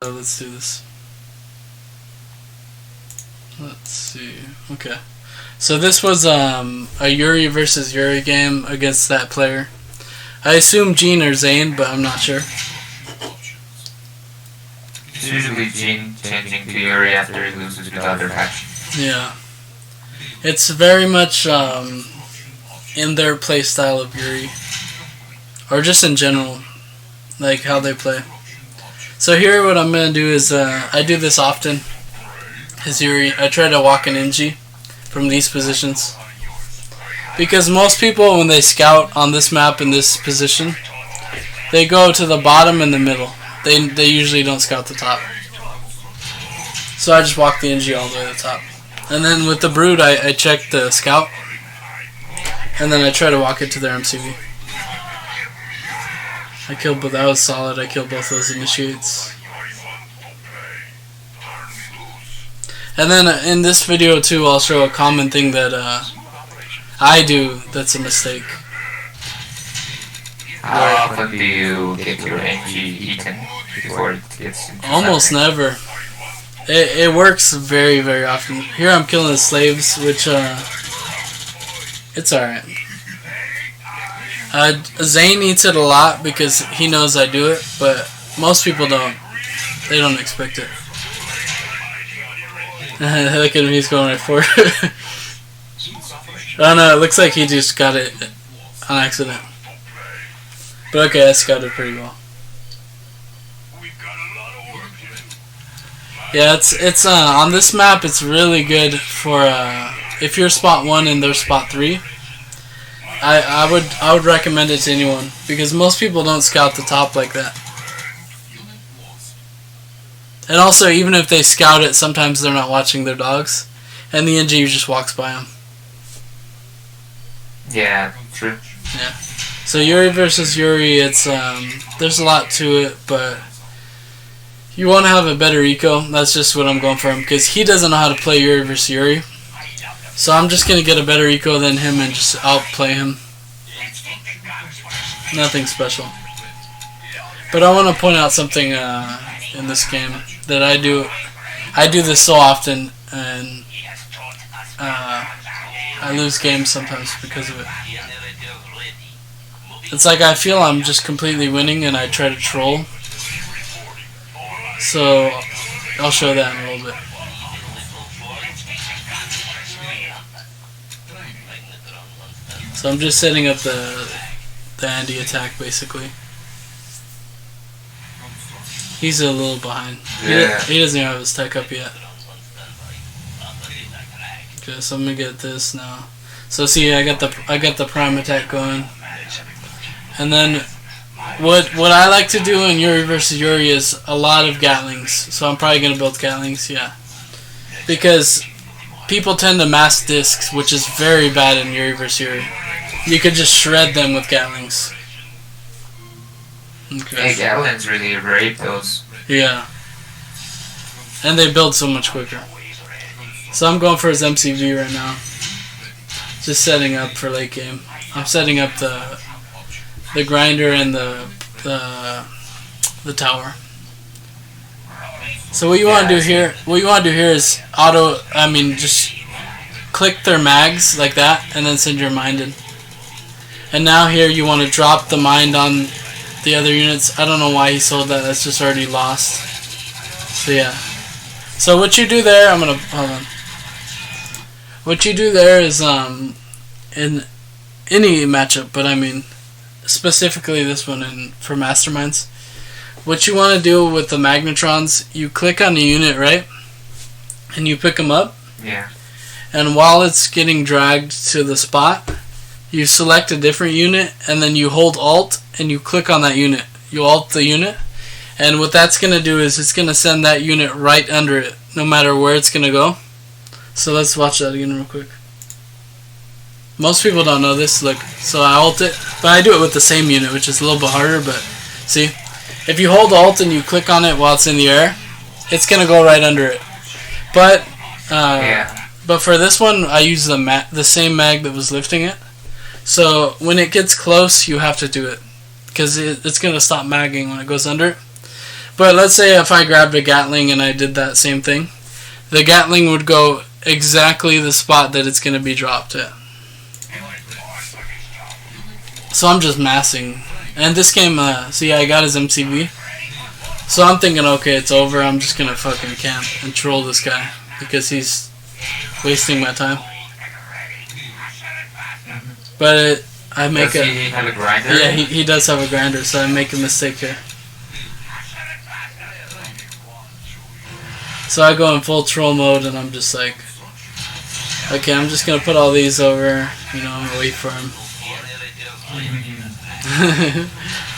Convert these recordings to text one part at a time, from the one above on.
let's do this. Let's see. Okay. So this was a Yuri versus Yuri game against that player. I assume Gene or Zane, but I'm not sure. It's usually Gene changing to Yuri after he loses to the other faction. Yeah. It's very much in their play style of Yuri. Or just in general. Like how they play. So here what I'm going to do is, I do this often. Is Yuri. I try to walk an Inji from these positions. Because most people, when they scout on this map in this position, they go to the bottom and the middle. They usually don't scout the top. So I just walk the Inji all the way to the top. And then with the Brood, I check the scout. And then I try to walk it to their MCV. I killed both. That was solid. I killed both those initiates. And then in this video too, I'll show a common thing that I do that's a mistake. How often do you get your NG eaten before it gets into Almost something? never. It works very, very often. Here I'm killing the slaves, which it's alright. Zane eats it a lot because he knows I do it, but most people don't. They don't expect it. Look at him, he's going right for it. Oh no, it looks like he just got it on accident. But okay, I scouted pretty well. Yeah, it's on this map it's really good for if you're spot 1 and they're spot 3. I would recommend it to anyone because most people don't scout the top like that. And also, even if they scout it, sometimes they're not watching their dogs, and the NG just walks by them. Yeah, true. Yeah. So Yuri versus Yuri, it's there's a lot to it, but you want to have a better eco. That's just what I'm going for him because he doesn't know how to play Yuri versus Yuri. So I'm just gonna get a better eco than him and just outplay him. Nothing special. But I want to point out something in this game that I do. I do this so often, and I lose games sometimes because of it. It's like I feel I'm just completely winning, and I try to troll. So I'll show that in a little bit. So I'm just setting up the Andy attack basically. He's a little behind. Yeah. He doesn't even have his tech up yet. Okay, so I'm gonna get this now. So see, I got the prime attack going. And then what I like to do in Yuri versus Yuri is a lot of Gatlings. So I'm probably gonna build Gatlings, yeah. Because people tend to mass discs, which is very bad in Yuri versus Yuri. You could just shred them with Gatlings. Okay. Hey, Gatlins really rape those. Yeah. And they build so much quicker. So I'm going for his MCV right now. Just setting up for late game. I'm setting up the grinder and the tower. So what you want to do here? What you want to do here is just click their mags like that, and then send your mind in. And now here you want to drop the mind on the other units. I don't know why he sold that. That's just already lost. So yeah. So what you do there, I'm gonna hold on. What you do there is in any matchup, but I mean specifically this one for Masterminds. What you want to do with the Magnetrons, you click on the unit, right? And you pick them up. Yeah. And while it's getting dragged to the spot, you select a different unit, and then you hold Alt, and you click on that unit. You Alt the unit, and what that's going to do is it's going to send that unit right under it, no matter where it's going to go. So let's watch that again real quick. Most people don't know this. Look, so I Alt it, but I do it with the same unit, which is a little bit harder, but see? If you hold Alt and you click on it while it's in the air, it's going to go right under it. But but for this one, I use the same mag that was lifting it. So when it gets close, you have to do it, because it's going to stop magging when it goes under it. But let's say if I grabbed a Gatling and I did that same thing, the Gatling would go exactly the spot that it's going to be dropped at. So I'm just massing. And this game, see, I got his MCV. So I'm thinking, okay, it's over. I'm just going to fucking camp and troll this guy because he's wasting my time. But I make Does he have a grinder? Yeah, he does have a grinder, so I make a mistake here. So I go in full troll mode and I'm just like, okay, I'm just going to put all these over, you know, and wait for him. And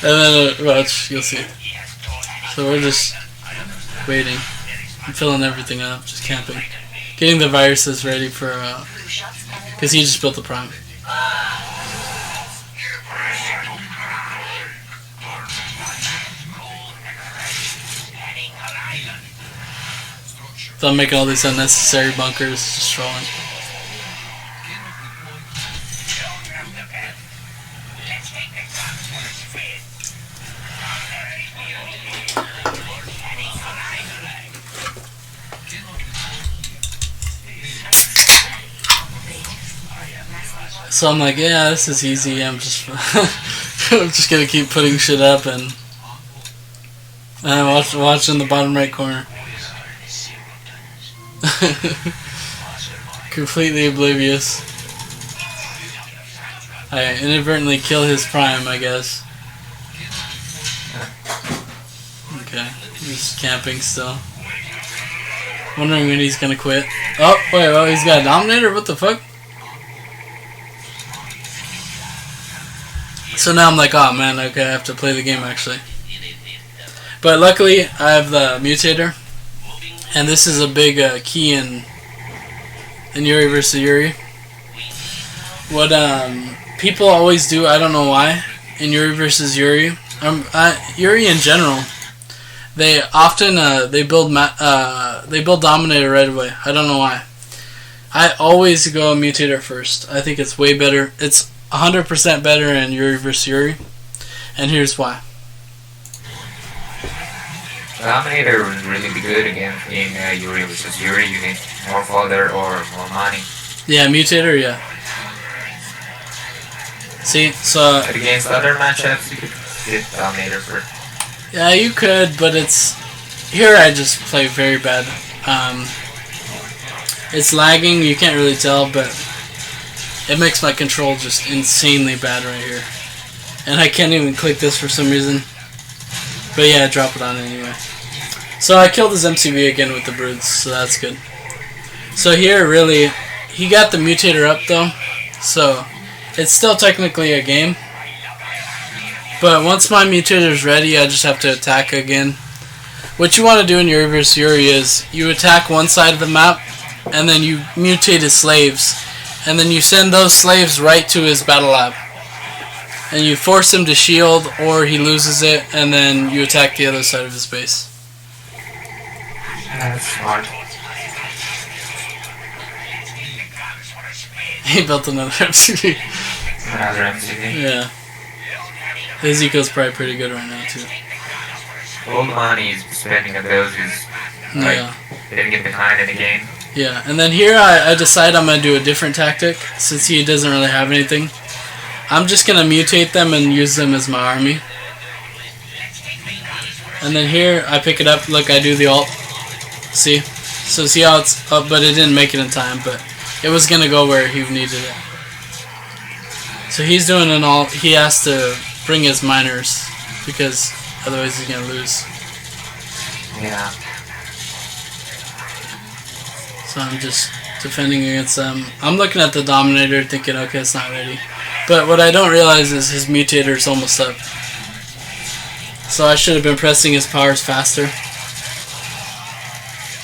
then, watch, you'll see. So we're just waiting. I'm filling everything up, just camping. Getting the viruses ready for, because he just built the prime. So I'm making all these unnecessary bunkers, just trolling. So I'm like, yeah, this is easy. I'm just, I'm just gonna keep putting shit up and watch in the bottom right corner. Completely oblivious. I inadvertently kill his prime, I guess. Okay, he's camping still. Wondering when he's gonna quit. Oh, wait, oh, he's got a Dominator? What the fuck? So now I'm like, oh man, okay, I have to play the game actually. But luckily, I have the Mutator. And this is a big key in Yuri versus Yuri. What people always do, I don't know why, in Yuri versus Yuri, Yuri in general, they often they build Dominator right away. I don't know why. I always go Mutator first. I think it's way better. It's 100% better in Yuri vs. Yuri, and here's why. Dominator would really be good again in Yuri vs. Yuri. You need more fodder or more money. Yeah, Mutator, yeah. See, so... But against other matchups, you could get Dominator first. Yeah, you could, but it's... Here I just play very bad. It's lagging, you can't really tell, but... It makes my control just insanely bad right here. And I can't even click this for some reason. But yeah, drop it on anyway. So I killed his MCV again with the broods, so that's good. So here, really, he got the Mutator up though, so it's still technically a game. But once my Mutator's ready, I just have to attack again. What you want to do in Yuri vs. Yuri is you attack one side of the map, and then you mutate his slaves, and then you send those slaves right to his battle lab. And you force him to shield, or he loses it, and then you attack the other side of his base. That's smart. He built another MCV. Another MCV? Yeah. His eco's probably pretty good right now, too. All the money he's spending on those is like, didn't get behind in the game. Yeah, and then here I decide I'm going to do a different tactic, since he doesn't really have anything. I'm just going to mutate them and use them as my army. And then here I pick it up, like I do the ult. See? So see how it's up, but it didn't make it in time, but it was going to go where he needed it. So he's doing an ult. He has to bring his miners, because otherwise he's going to lose. Yeah. So I'm just defending against them. I'm looking at the Dominator thinking, okay, it's not ready. But what I don't realize is his Mutator is almost up. So I should have been pressing his powers faster.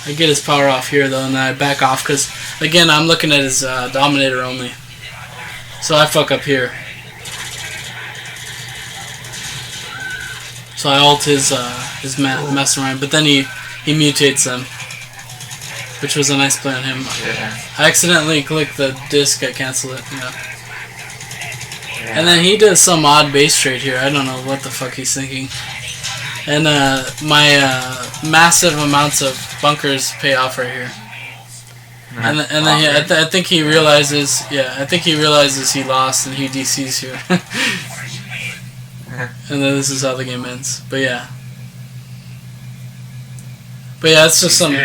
I get his power off here though, and then I back off because, again, I'm looking at his Dominator only. So I fuck up here. So I ult his Mastermind, but then he mutates them, which was a nice play on him. Yeah. I accidentally clicked the disc, I cancel it, yeah. And then he does some odd base trade here. I don't know what the fuck he's thinking. And my massive amounts of bunkers pay off right here. And then yeah, I think he realizes. Yeah, I think he realizes he lost and he DCs here. And then this is how the game ends. But yeah, it's just some. Go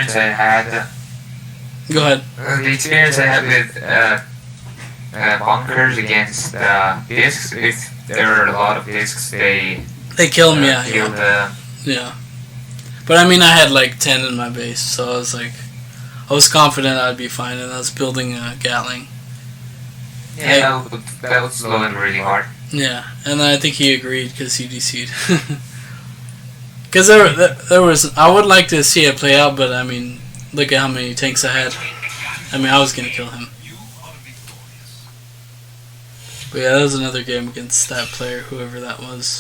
ahead. The experience I had with bunkers against discs, if there are a lot of discs, they kill me. kill the. Yeah. But I mean, I had like 10 in my base, so I was like, I was confident I'd be fine, and I was building a Gatling. Yeah, that would slow him really hard. Yeah, and I think he agreed because he DC'd. Because there was, I would like to see it play out, but I mean, look at how many tanks I had. I mean, I was gonna kill him. But yeah, that was another game against that player, whoever that was.